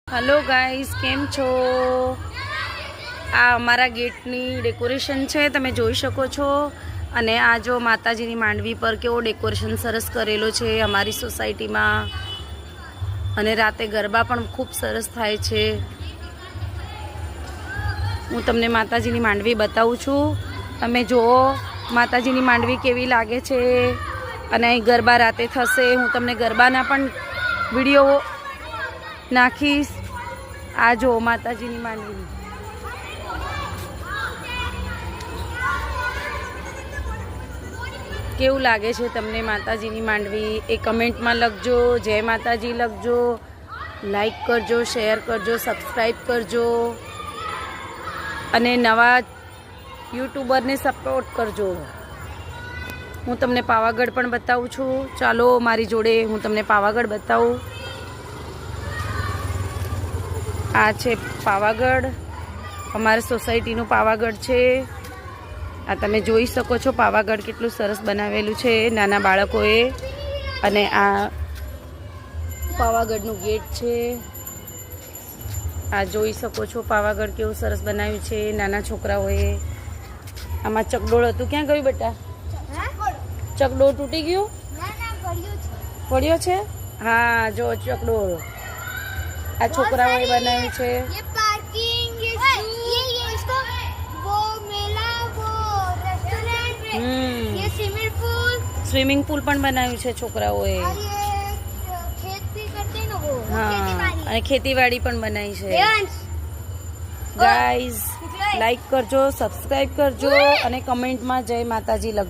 Hello guys केम छो। आ अमारा गेटनी decoration है तमे जोई शको छो। अने आ जो माताजीनी मांडवी पर केवो डेकोरेशन सरस करेलो छे अमारी सोसायटी में। अने राते गरबा पण खूब सरस थाय छे। हूँ तमने माताजीनी मांडवी बतावुं छूं, तमे जोओ माताजीनी मांडवी केवी लागे छे। अने અહીં गरबा राते थशे। हूँ तमने गरबाना पण विडियो नाखीश। आ जो माताजीनी मांडवी केवुं लागे छे तमने माताजीनी मांडवी ए कमेंट में लखजो। जय माताजी लखजो, लाइक करजो, शेयर करजो, सब्सक्राइब करजो अने नवा यूट्यूबर ने सपोर्ट करजो। हूँ तमने पावागढ़ पण बतावुं छूं। चालो मारी जोड़े हूँ तमने पावागढ़ बतावुं। आ छे पावागढ़, अमारी सोसायटीनुं पावागढ़ छे। आ तमे जोई शको छो पावागढ़ केटलुं सरस बनावेलुं छे नाना बाळकोए। अने आ पावागढ़नुं गेट छे। आ जोई शको छो पावागढ़ केवुं सरस बनाव्युं छे नाना छोकराओए। आमां चकडोळ हतुं, क्यां गयुं बेटा? चकडोळ तूटी गयुं? पड्यो छे। हाँ जो चकडोळ आ छोकराओए बनाव्युं छे। ये पार्किंग, ये इसको वो मेला, वो रेस्टोरेंट, ये स्विमिंग पूल पण बनाव्युं छे छोकराओए। और ये खेती करते हैं ना वो हाँ अने खेतीवाड़ी पण बनाई छे। देवांश गाइस लाइक करजो, सब्सक्राइब करजो अने कमेंट में जय माताजी लखजो।